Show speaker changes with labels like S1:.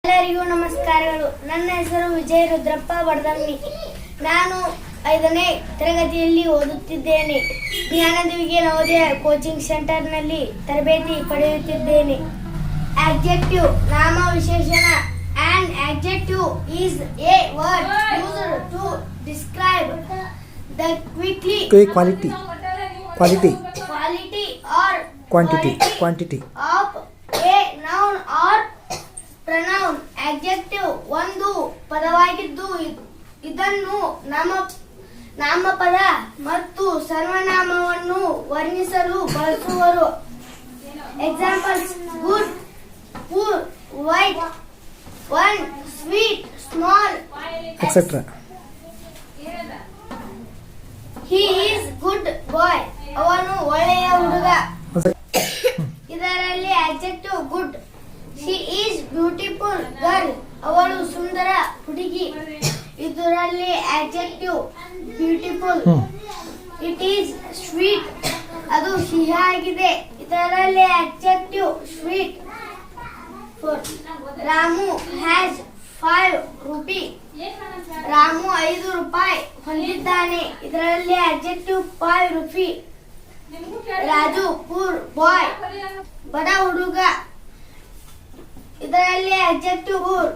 S1: ಎಲ್ಲರಿಗೂ ನಮಸ್ಕಾರಗಳು. ನನ್ನ ಹೆಸರು ವಿಜಯ ರುದ್ರಪ್ಪ ಬಡದಮ್ಮಿ. ನಾನು 5ನೇ ತರಗತಿಯಲ್ಲಿ ಓದುತ್ತಿದ್ದೇನೆ. ಜ್ಞಾನದಿವಿಗೆ ನವೋದಯ ಕೋಚಿಂಗ್ ಸೆಂಟರ್ನಲ್ಲಿ ತರಬೇತಿ ಪಡೆಯುತ್ತಿದ್ದೇನೆ. Adjective ನಾಮ ವಿಶೇಷಣ. An adjective is a word used to describe the quality or
S2: quantity
S1: of a noun or pronoun. Adjective ಒಂದು ಪದವಾಗಿದ್ದು ಇದನ್ನು ನಾಮಪದ ಮತ್ತು ಸರ್ವನಾಮವನ್ನು ವರ್ಣಿಸಲು ಬಳಸುವರು. Examples: good, poor, white, one, sweet, small,
S2: etc.
S1: He is good boy. ಅವನು ಒಳ್ಳೆಯ ಹುಡುಗ. ಇದರಲ್ಲಿ adjective good. She is beautiful girl. ಅವಳು ಸುಂದರ ಹುಡುಗಿ. ಇದರಲ್ಲಿ adjective beautiful. It is sweet. ಅದು ಸಿಹಿಯಾಗಿದೆ. ಇದರಲ್ಲಿ adjective sweet. Ramu has 5 rupees. Ramu 5 ರೂಪಾಯಿ ಹೊಂದಿದ್ದಾನೆ. ಇದರಲ್ಲಿ adjective 5 rupees. Raju poor boy. ಬಡ ಹುಡುಗ. ಇದರಲ್ಲಿ adjective poor.